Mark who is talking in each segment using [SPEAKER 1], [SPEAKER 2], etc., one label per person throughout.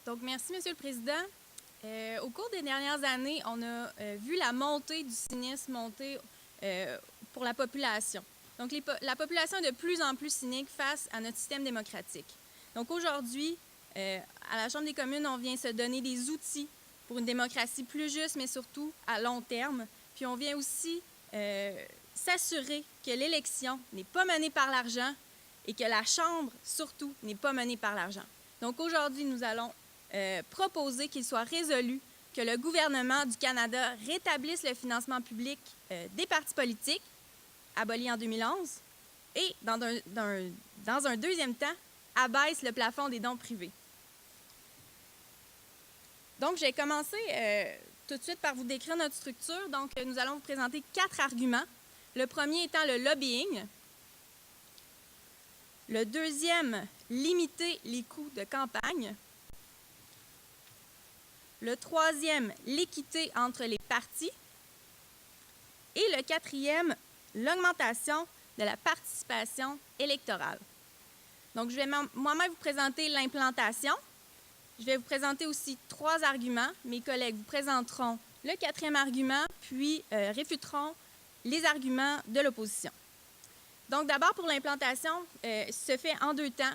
[SPEAKER 1] Donc, merci, Monsieur le Président. Au cours des dernières années, on a vu la montée du cynisme monter pour la population. Donc, la population est de plus en plus cynique face à notre système démocratique. Donc, aujourd'hui, à la Chambre des communes, on vient se donner des outils pour une démocratie plus juste, mais surtout à long terme. Puis, on vient aussi s'assurer que l'élection n'est pas menée par l'argent et que la Chambre, surtout, n'est pas menée par l'argent. Donc, aujourd'hui, nous allons proposer qu'il soit résolu que le gouvernement du Canada rétablisse le financement public des partis politiques, aboli en 2011, et, dans un deuxième temps, abaisse le plafond des dons privés. Donc, j'ai commencé tout de suite par vous décrire notre structure. Donc, nous allons vous présenter 4 arguments. Le premier étant le lobbying. Le deuxième, limiter les coûts de campagne. Le troisième, l'équité entre les partis. Et le quatrième, l'augmentation de la participation électorale. Donc, je vais moi-même vous présenter l'implantation. Je vais vous présenter aussi 3 arguments. Mes collègues vous présenteront le 4e argument, puis réfuteront les arguments de l'opposition. Donc, d'abord, pour l'implantation, se fait en 2 temps.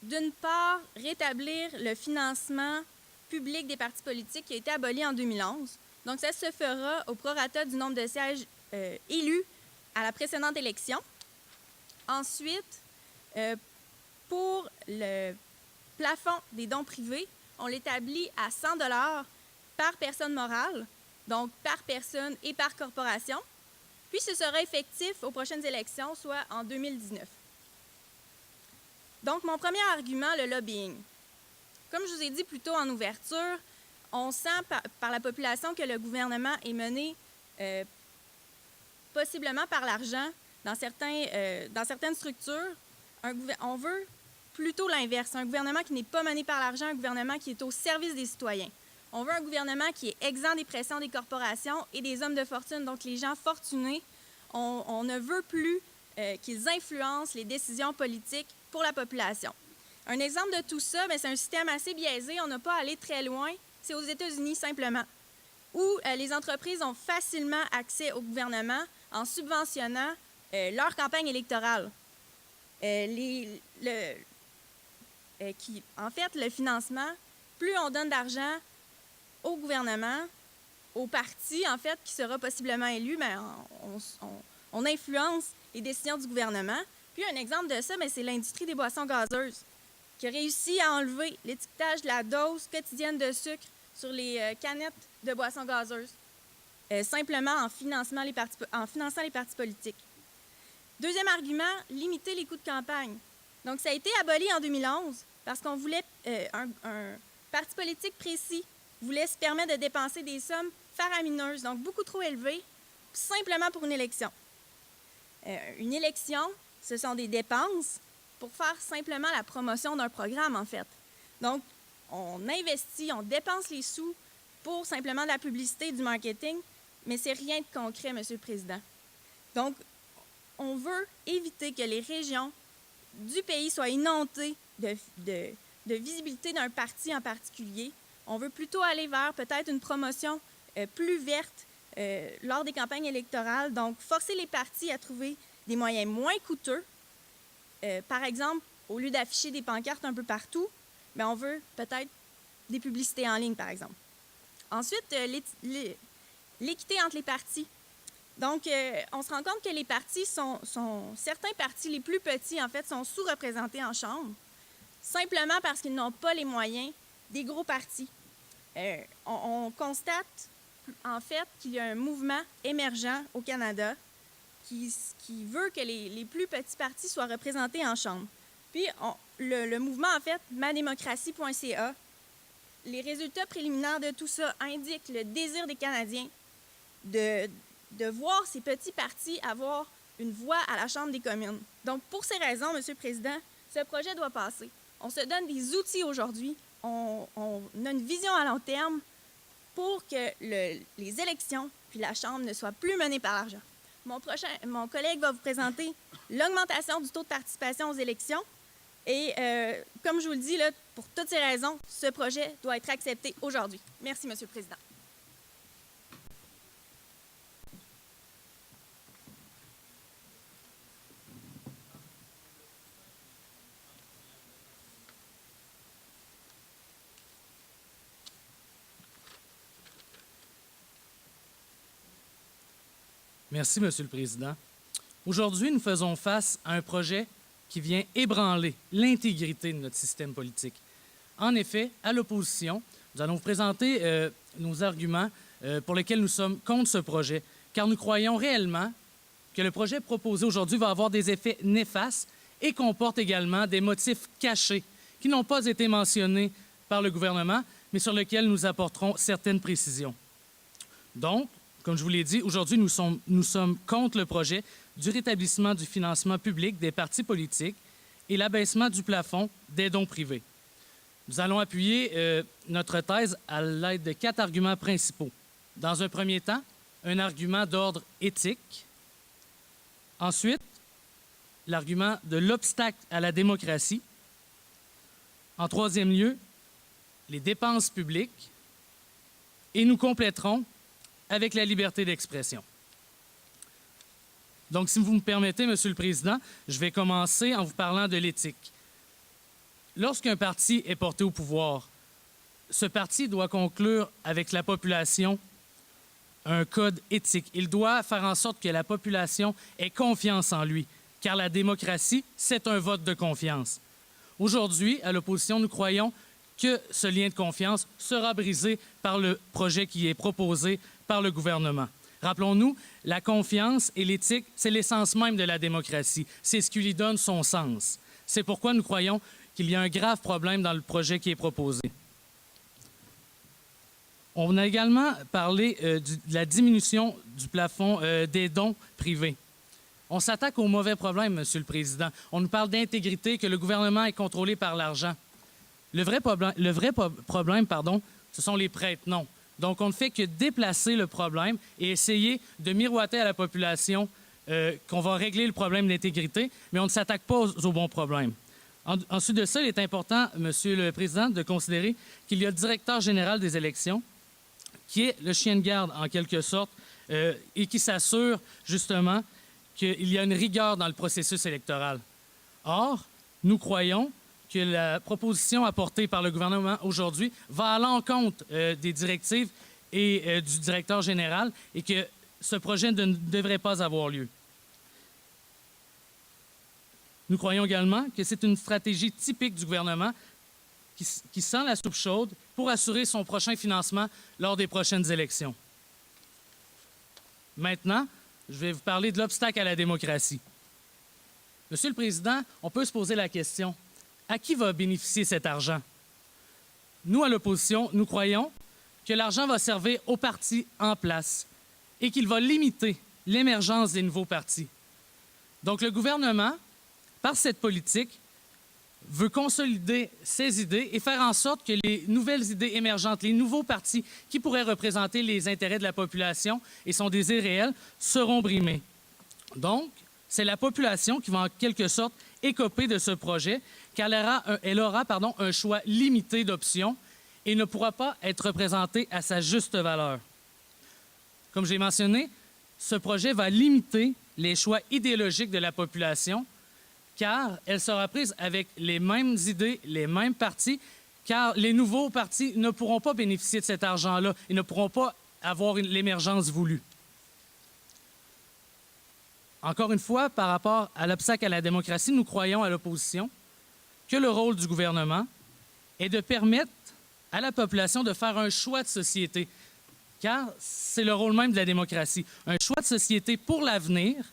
[SPEAKER 1] D'une part, rétablir le financement public des partis politiques qui a été aboli en 2011. Donc, ça se fera au prorata du nombre de sièges élus à la précédente élection. Ensuite, pour le plafond des dons privés, on l'établit à 100 $ par personne morale, donc par personne et par corporation. Puis, ce sera effectif aux prochaines élections, soit en 2019. Donc, mon premier argument, le lobbying. Comme je vous ai dit plus tôt en ouverture, on sent par la population que le gouvernement est mené possiblement par l'argent dans certaines structures. On veut plutôt l'inverse, un gouvernement qui n'est pas mené par l'argent, un gouvernement qui est au service des citoyens. On veut un gouvernement qui est exempt des pressions des corporations et des hommes de fortune, donc les gens fortunés. On ne veut plus qu'ils influencent les décisions politiques pour la population. Un exemple de tout ça, c'est un système assez biaisé, on n'a pas à aller très loin, c'est aux États-Unis simplement, où les entreprises ont facilement accès au gouvernement en subventionnant leur campagne électorale. En fait, le financement, plus on donne d'argent au gouvernement, au parti, en fait, qui sera possiblement élu, mais on influence les décisions du gouvernement. Puis un exemple de ça, c'est l'industrie des boissons gazeuses, qui a réussi à enlever l'étiquetage de la dose quotidienne de sucre sur les canettes de boissons gazeuses, simplement en finançant les partis politiques. Deuxième argument, limiter les coûts de campagne. Donc, ça a été aboli en 2011 parce qu'on voulait, un parti politique précis voulait se permettre de dépenser des sommes faramineuses, donc beaucoup trop élevées, simplement pour une élection. Une élection, ce sont des dépenses pour faire simplement la promotion d'un programme, en fait. Donc, on investit, on dépense les sous pour simplement de la publicité, du marketing, mais c'est rien de concret, Monsieur le Président. Donc, on veut éviter que les régions du pays soient inondées de visibilité d'un parti en particulier. On veut plutôt aller vers peut-être une promotion plus verte lors des campagnes électorales, donc forcer les partis à trouver des moyens moins coûteux. Par exemple, au lieu d'afficher des pancartes un peu partout, on veut peut-être des publicités en ligne, par exemple. Ensuite, l'équité entre les partis. Donc, on se rend compte que les partis certains partis, les plus petits, en fait, sont sous-représentés en Chambre, simplement parce qu'ils n'ont pas les moyens des gros partis. On constate, en fait, qu'il y a un mouvement émergent au Canada qui veut que les plus petits partis soient représentés en Chambre. Puis, le mouvement, en fait, madémocratie.ca, les résultats préliminaires de tout ça indiquent le désir des Canadiens de voir ces petits partis avoir une voix à la Chambre des communes. Donc, pour ces raisons, Monsieur le Président, ce projet doit passer. On se donne des outils aujourd'hui, on a une vision à long terme pour que les élections puis la Chambre ne soient plus menées par l'argent. Mon collègue va vous présenter l'augmentation du taux de participation aux élections, Et comme je vous le dis, là, pour toutes ces raisons, ce projet doit être accepté aujourd'hui. Merci, Monsieur le Président.
[SPEAKER 2] Merci, Monsieur le Président. Aujourd'hui, nous faisons face à un projet qui vient ébranler l'intégrité de notre système politique. En effet, à l'opposition, nous allons vous présenter nos arguments pour lesquels nous sommes contre ce projet, car nous croyons réellement que le projet proposé aujourd'hui va avoir des effets néfastes et comporte également des motifs cachés qui n'ont pas été mentionnés par le gouvernement, mais sur lesquels nous apporterons certaines précisions. Donc, comme je vous l'ai dit, aujourd'hui, nous sommes contre le projet du rétablissement du financement public des partis politiques et l'abaissement du plafond des dons privés. Nous allons appuyer notre thèse à l'aide de 4 arguments principaux. Dans un premier temps, un argument d'ordre éthique. Ensuite, l'argument de l'obstacle à la démocratie. En troisième lieu, les dépenses publiques. Et nous compléterons avec la liberté d'expression. Donc, si vous me permettez, Monsieur le Président, je vais commencer en vous parlant de l'éthique. Lorsqu'un parti est porté au pouvoir, ce parti doit conclure avec la population un code éthique. Il doit faire en sorte que la population ait confiance en lui, car la démocratie, c'est un vote de confiance. Aujourd'hui, à l'opposition, nous croyons que ce lien de confiance sera brisé par le projet qui est proposé par le gouvernement. Rappelons-nous, la confiance et l'éthique, c'est l'essence même de la démocratie. C'est ce qui lui donne son sens. C'est pourquoi nous croyons qu'il y a un grave problème dans le projet qui est proposé. On a également parlé de la diminution du plafond des dons privés. On s'attaque au mauvais problème, Monsieur le Président. On nous parle d'intégrité, que le gouvernement est contrôlé par l'argent. Le vrai problème, ce sont les prête-noms. Donc, on ne fait que déplacer le problème et essayer de miroiter à la population qu'on va régler le problème d'intégrité, mais on ne s'attaque pas aux bons problèmes. Ensuite de ça, il est important, Monsieur le Président, de considérer qu'il y a le directeur général des élections, qui est le chien de garde, en quelque sorte, et qui s'assure, justement, qu'il y a une rigueur dans le processus électoral. Or, nous croyons que la proposition apportée par le gouvernement aujourd'hui va à l'encontre des directives et du directeur général et que ce projet ne devrait pas avoir lieu. Nous croyons également que c'est une stratégie typique du gouvernement qui sent la soupe chaude pour assurer son prochain financement lors des prochaines élections. Maintenant, je vais vous parler de l'obstacle à la démocratie. Monsieur le Président, on peut se poser la question: à qui va bénéficier cet argent? Nous, à l'opposition, nous croyons que l'argent va servir aux partis en place et qu'il va limiter l'émergence des nouveaux partis. Donc, le gouvernement, par cette politique, veut consolider ses idées et faire en sorte que les nouvelles idées émergentes, les nouveaux partis qui pourraient représenter les intérêts de la population et son désir réel seront brimés. Donc, c'est la population qui va en quelque sorte écoper de ce projet, car elle aura un choix limité d'options et ne pourra pas être représentée à sa juste valeur. Comme j'ai mentionné, ce projet va limiter les choix idéologiques de la population, car elle sera prise avec les mêmes idées, les mêmes partis, car les nouveaux partis ne pourront pas bénéficier de cet argent-là et ne pourront pas avoir l'émergence voulue. Encore une fois, par rapport à l'obstacle à la démocratie, nous croyons à l'opposition que le rôle du gouvernement est de permettre à la population de faire un choix de société, car c'est le rôle même de la démocratie, un choix de société pour l'avenir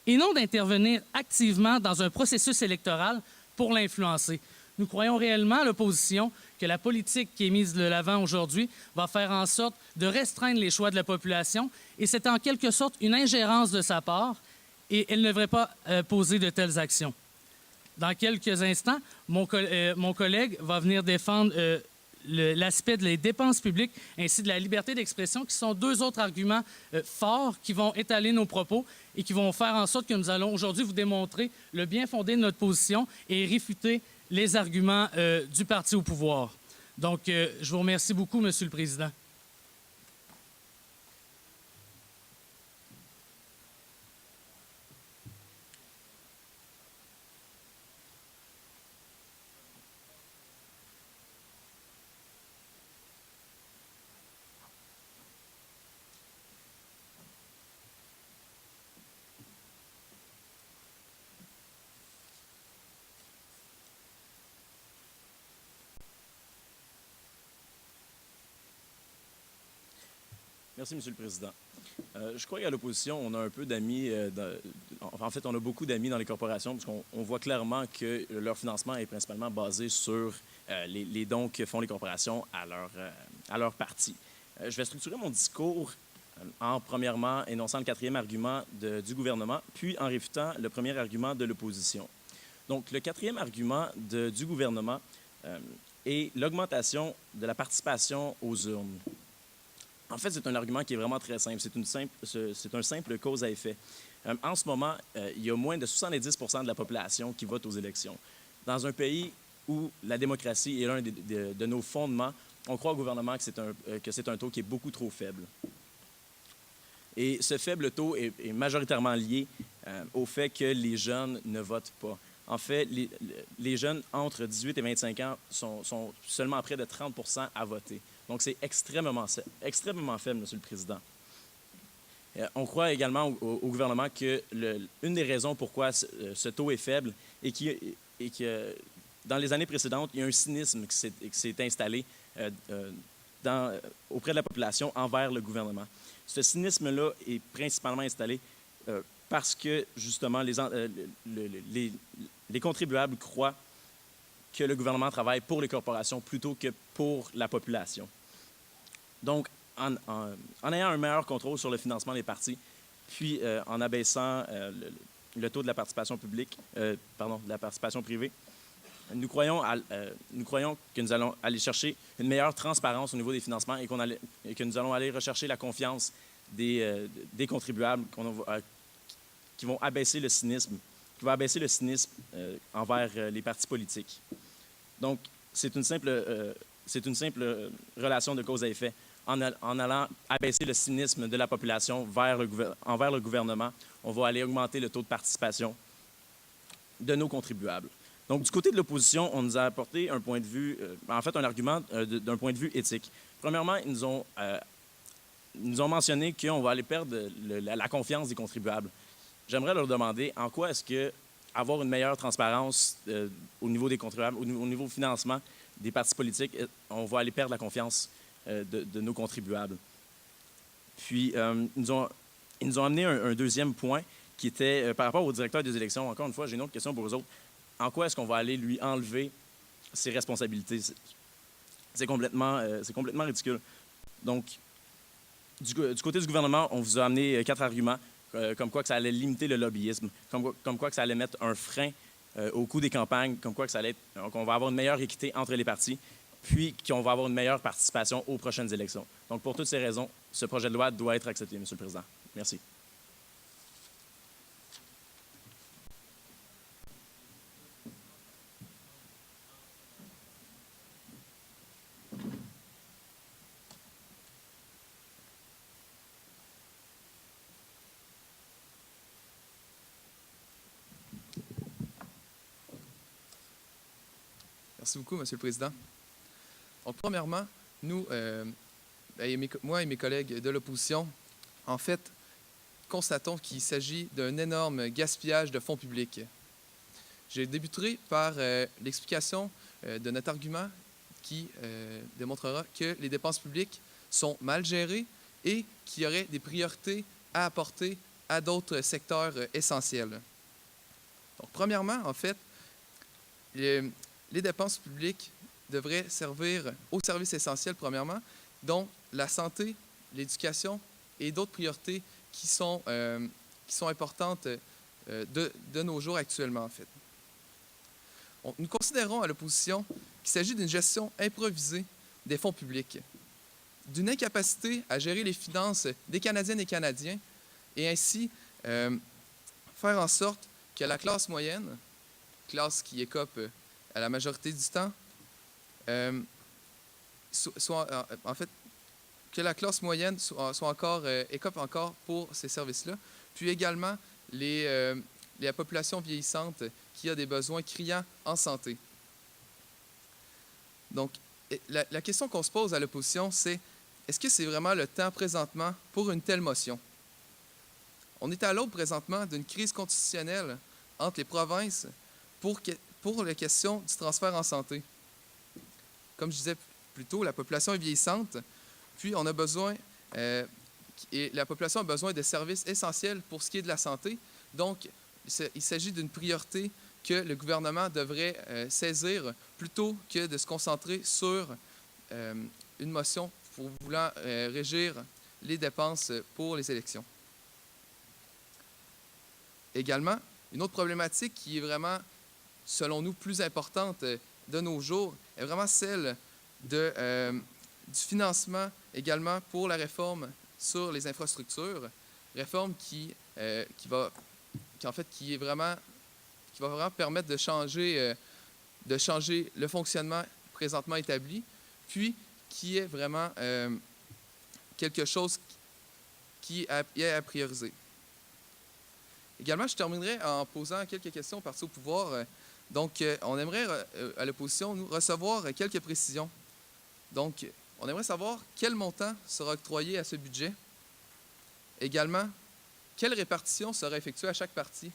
[SPEAKER 2] et non d'intervenir activement dans un processus électoral pour l'influencer. Nous croyons réellement à l'opposition que la politique qui est mise de l'avant aujourd'hui va faire en sorte de restreindre les choix de la population et c'est en quelque sorte une ingérence de sa part et elle ne devrait pas poser de telles actions. Dans quelques instants, mon collègue va venir défendre l'aspect des dépenses publiques ainsi de la liberté d'expression, qui sont deux autres arguments forts qui vont étaler nos propos et qui vont faire en sorte que nous allons aujourd'hui vous démontrer le bien fondé de notre position et réfuter les arguments du parti au pouvoir. Donc, je vous remercie beaucoup, Monsieur le Président.
[SPEAKER 3] Merci, M. le Président. Je crois qu'à l'opposition, on a un peu d'amis, en fait, on a beaucoup d'amis dans les corporations, parce qu'on voit clairement que leur financement est principalement basé sur les dons que font les corporations à leur parti. Je vais structurer mon discours en, premièrement, énonçant le quatrième argument du gouvernement, puis en réfutant le premier argument de l'opposition. Donc, le quatrième argument du gouvernement est l'augmentation de la participation aux urnes. En fait, c'est un argument qui est vraiment très simple. C'est un simple cause à effet. En ce moment, il y a moins de 70 % de la population qui vote aux élections. Dans un pays où la démocratie est l'un de nos fondements, on croit au gouvernement que c'est un taux qui est beaucoup trop faible. Et ce faible taux est majoritairement lié au fait que les jeunes ne votent pas. En fait, les jeunes entre 18 et 25 ans sont seulement près de 30 % à voter. Donc, c'est extrêmement faible, Monsieur le Président. On croit également au gouvernement que une des raisons pourquoi ce taux est faible est que dans les années précédentes, il y a un cynisme qui s'est installé auprès de la population envers le gouvernement. Ce cynisme-là est principalement installé parce que, justement, les contribuables croient que le gouvernement travaille pour les corporations plutôt que pour la population. Donc, en ayant un meilleur contrôle sur le financement des partis, puis en abaissant le taux de la participation publique, de la participation privée, nous croyons que nous allons aller chercher une meilleure transparence au niveau des financements et que nous allons aller rechercher la confiance des contribuables qui vont abaisser le cynisme, envers les partis politiques. Donc, c'est une simple relation de cause à effet. En allant abaisser le cynisme de la population envers le gouvernement, on va aller augmenter le taux de participation de nos contribuables. Donc, du côté de l'opposition, on nous a apporté un point de vue, un argument d'un point de vue éthique. Premièrement, ils nous ont mentionné qu'on va aller perdre la confiance des contribuables. J'aimerais leur demander en quoi est-ce que avoir une meilleure transparence au niveau des contribuables, au niveau du financement des partis politiques, on va aller perdre la confiance de nos contribuables. Puis, ils nous ont amené un deuxième point qui était par rapport au directeur des élections. Encore une fois, j'ai une autre question pour eux autres. En quoi est-ce qu'on va aller lui enlever ses responsabilités? C'est complètement ridicule. Donc, du côté du gouvernement, on vous a amené 4 arguments, comme quoi que ça allait limiter le lobbyisme, comme quoi que ça allait mettre un frein au coût des campagnes, comme quoi que qu'on va avoir une meilleure équité entre les partis, puis qu'on va avoir une meilleure participation aux prochaines élections. Donc, pour toutes ces raisons, ce projet de loi doit être accepté, M. le Président. Merci.
[SPEAKER 4] Merci beaucoup, M. le Président. Donc, premièrement, moi et mes collègues de l'opposition, en fait, constatons qu'il s'agit d'un énorme gaspillage de fonds publics. Je débuterai par l'explication de notre argument qui démontrera que les dépenses publiques sont mal gérées et qu'il y aurait des priorités à apporter à d'autres secteurs essentiels. Donc, premièrement, en fait, les dépenses publiques devraient servir aux services essentiels, premièrement, dont la santé, l'éducation et d'autres priorités qui sont importantes de nos jours actuellement, en fait. Nous considérons à l'opposition qu'il s'agit d'une gestion improvisée des fonds publics, d'une incapacité à gérer les finances des Canadiennes et Canadiens et ainsi faire en sorte que la classe moyenne, classe qui écope à la majorité du temps, que la classe moyenne écope encore pour ces services-là, puis également la population vieillissante qui a des besoins criants en santé. Donc, la question qu'on se pose à l'opposition, c'est est-ce que c'est vraiment le temps présentement pour une telle motion? On est à l'aube présentement d'une crise constitutionnelle entre les provinces pour la question du transfert en santé. Comme je disais plus tôt, la population est vieillissante, puis on a besoin, et la population a besoin de services essentiels pour ce qui est de la santé. Donc, il s'agit d'une priorité que le gouvernement devrait saisir plutôt que de se concentrer sur une motion pour vouloir régir les dépenses pour les élections. Également, une autre problématique qui est vraiment, selon nous, plus importante de nos jours est vraiment celle du financement également pour la réforme sur les infrastructures, réforme qui va vraiment permettre de changer le fonctionnement présentement établi, puis qui est vraiment quelque chose qui est à prioriser. Également, je terminerai en posant quelques questions au Parti au pouvoir. Donc, on aimerait, à l'opposition, nous recevoir quelques précisions. Donc, on aimerait savoir quel montant sera octroyé à ce budget. Également, quelle répartition sera effectuée à chaque parti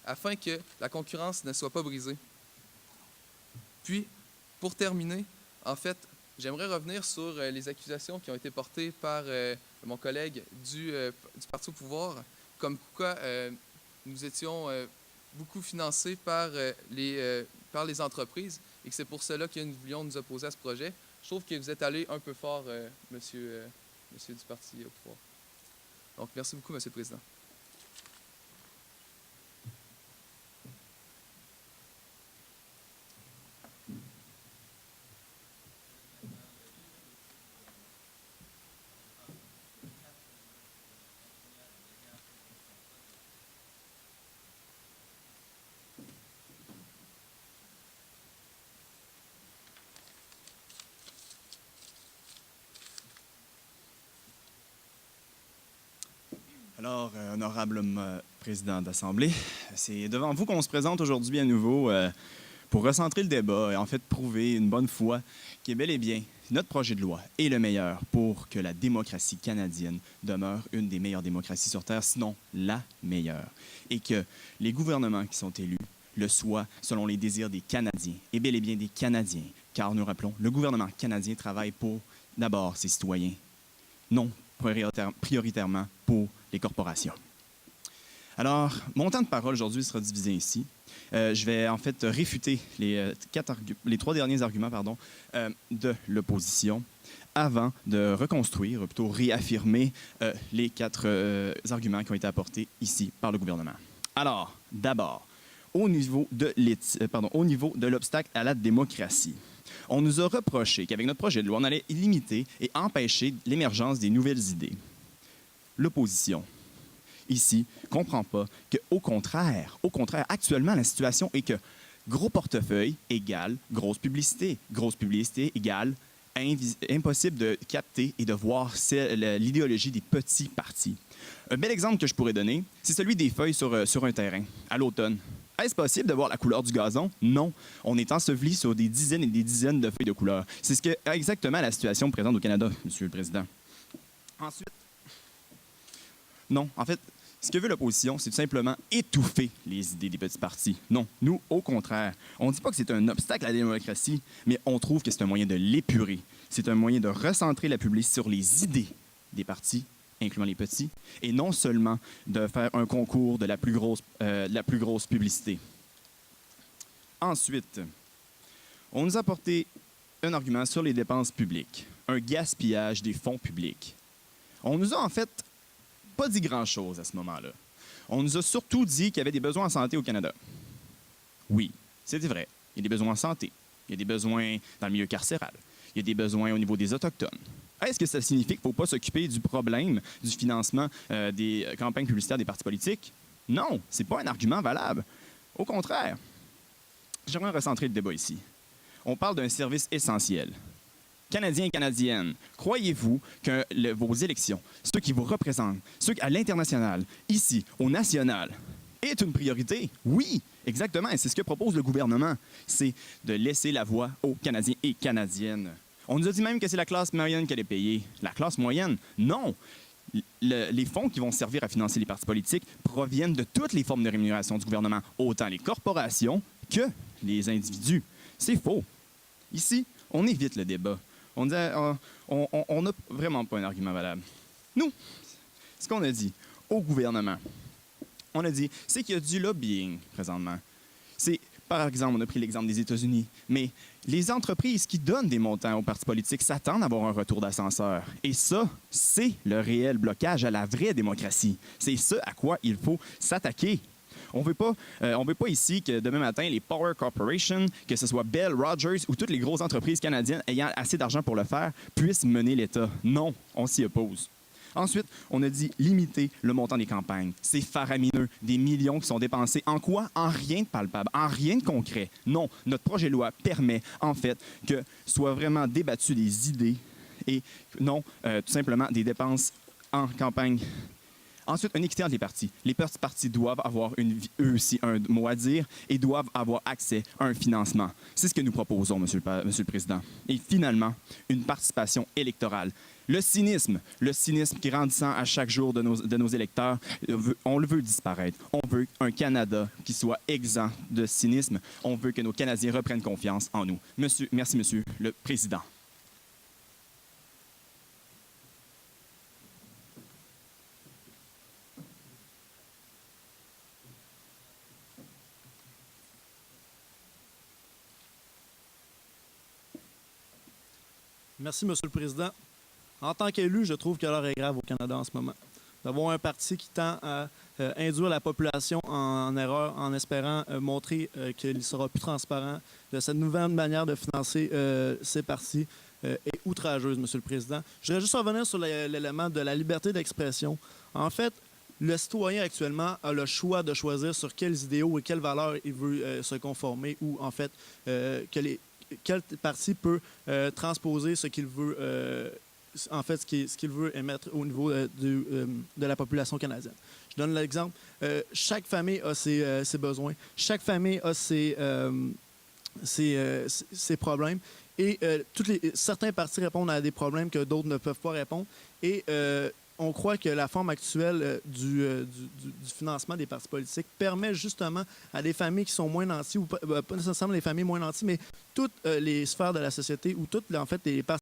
[SPEAKER 4] afin que la concurrence ne soit pas brisée. Puis, pour terminer, en fait, j'aimerais revenir sur les accusations qui ont été portées par mon collègue du Parti au pouvoir, comme quoi nous étions beaucoup financés par les entreprises et que c'est pour cela que nous voulions nous opposer à ce projet. Je trouve que vous êtes allé un peu fort, monsieur du Parti au pouvoir. Donc, merci beaucoup, Monsieur le Président.
[SPEAKER 5] Alors, honorable président d'Assemblée, c'est devant vous qu'on se présente aujourd'hui à nouveau pour recentrer le débat et en fait prouver une bonne fois qu'il est bel et bien notre projet de loi est le meilleur pour que la démocratie canadienne demeure une des meilleures démocraties sur Terre, sinon la meilleure, et que les gouvernements qui sont élus le soient selon les désirs des Canadiens, et bel et bien des Canadiens, car nous rappelons, le gouvernement canadien travaille pour d'abord ses citoyens, non prioritairement pour les corporations. Alors, mon temps de parole aujourd'hui sera divisé ainsi. Je vais en fait réfuter les 3 derniers arguments de l'opposition avant de reconstruire, ou plutôt réaffirmer les 4 arguments qui ont été apportés ici par le gouvernement. Alors, d'abord, au niveau de l'obstacle à la démocratie. On nous a reproché qu'avec notre projet de loi, on allait limiter et empêcher l'émergence des nouvelles idées. L'opposition, ici, ne comprend pas qu'au contraire, actuellement, la situation est que gros portefeuille égale grosse publicité égale impossible de capter et de voir l'idéologie des petits partis. Un bel exemple que je pourrais donner, c'est celui des feuilles sur un terrain, à l'automne. Est-ce possible de voir la couleur du gazon? Non. On est enseveli sur des dizaines et des dizaines de feuilles de couleur. C'est exactement la situation présente au Canada, Monsieur le Président. Ensuite, non, en fait, ce que veut l'opposition, c'est tout simplement étouffer les idées des petits partis. Non, nous, au contraire, on ne dit pas que c'est un obstacle à la démocratie, mais on trouve que c'est un moyen de l'épurer. C'est un moyen de recentrer la publicité sur les idées des partis, incluant les petits, et non seulement de faire un concours de la plus grosse publicité. Ensuite, on nous a apporté un argument sur les dépenses publiques, un gaspillage des fonds publics. On nous a en fait pas dit grand-chose à ce moment-là. On nous a surtout dit qu'il y avait des besoins en santé au Canada. Oui, c'était vrai. Il y a des besoins en santé. Il y a des besoins dans le milieu carcéral. Il y a des besoins au niveau des Autochtones. Est-ce que ça signifie qu'il ne faut pas s'occuper du problème du financement des campagnes publicitaires des partis politiques? Non, ce n'est pas un argument valable. Au contraire, j'aimerais recentrer le débat ici. On parle d'un service essentiel. Canadiens et Canadiennes, croyez-vous que vos élections, ceux qui vous représentent, ceux à l'international, ici, au national, est une priorité? Oui, exactement. Et c'est ce que propose le gouvernement. C'est de laisser la voix aux Canadiens et Canadiennes. On nous a dit même que c'est la classe moyenne qui allait payer. La classe moyenne? Non. Les fonds qui vont servir à financer les partis politiques proviennent de toutes les formes de rémunération du gouvernement, autant les corporations que les individus. C'est faux. Ici, on évite le débat. On n'a vraiment pas un argument valable. Nous, ce qu'on a dit au gouvernement, on a dit, c'est qu'il y a du lobbying présentement. Par exemple, on a pris l'exemple des États-Unis, mais les entreprises qui donnent des montants aux partis politiques s'attendent à avoir un retour d'ascenseur. Et ça, c'est le réel blocage à la vraie démocratie. C'est ce à quoi il faut s'attaquer. On ne veut pas ici que demain matin, les Power Corporation, que ce soit Bell, Rogers ou toutes les grosses entreprises canadiennes ayant assez d'argent pour le faire, puissent mener l'État. Non, on s'y oppose. Ensuite, on a dit limiter le montant des campagnes. C'est faramineux. Des millions qui sont dépensés. En quoi? En rien de palpable, en rien de concret. Non, notre projet de loi permet, en fait, que soient vraiment débattues des idées et non tout simplement des dépenses en campagne. Ensuite, une équité entre les partis. Les partis doivent avoir eux aussi un mot à dire et doivent avoir accès à un financement. C'est ce que nous proposons, Monsieur le Président. Et finalement, une participation électorale. Le cynisme qui est grandissant à chaque jour de nos électeurs, on le veut disparaître. On veut un Canada qui soit exempt de cynisme. On veut que nos Canadiens reprennent confiance en nous. Merci, Monsieur le Président.
[SPEAKER 6] Merci, Monsieur le Président. En tant qu'élu, je trouve que l'heure est grave au Canada en ce moment. D'avoir un parti qui tend à induire la population en erreur en espérant montrer qu'il sera plus transparent de cette nouvelle manière de financer ces partis est outrageuse, Monsieur le Président. Je voudrais juste revenir sur l'élément de la liberté d'expression. En fait, le citoyen actuellement a le choix de choisir sur quels idéaux et quelles valeurs il veut se conformer ou en fait quel parti peut transposer ce qu'il veut, ce qu'il veut émettre au niveau de la population canadienne. Je donne l'exemple. Chaque famille a ses besoins. Chaque famille a ses problèmes. Et certains partis répondent à des problèmes que d'autres ne peuvent pas répondre. Et on croit que la forme actuelle du financement des partis politiques permet justement à des familles qui sont moins nanties, ou pas nécessairement les familles moins nanties, mais toutes les sphères de la société, ou toutes en fait les partis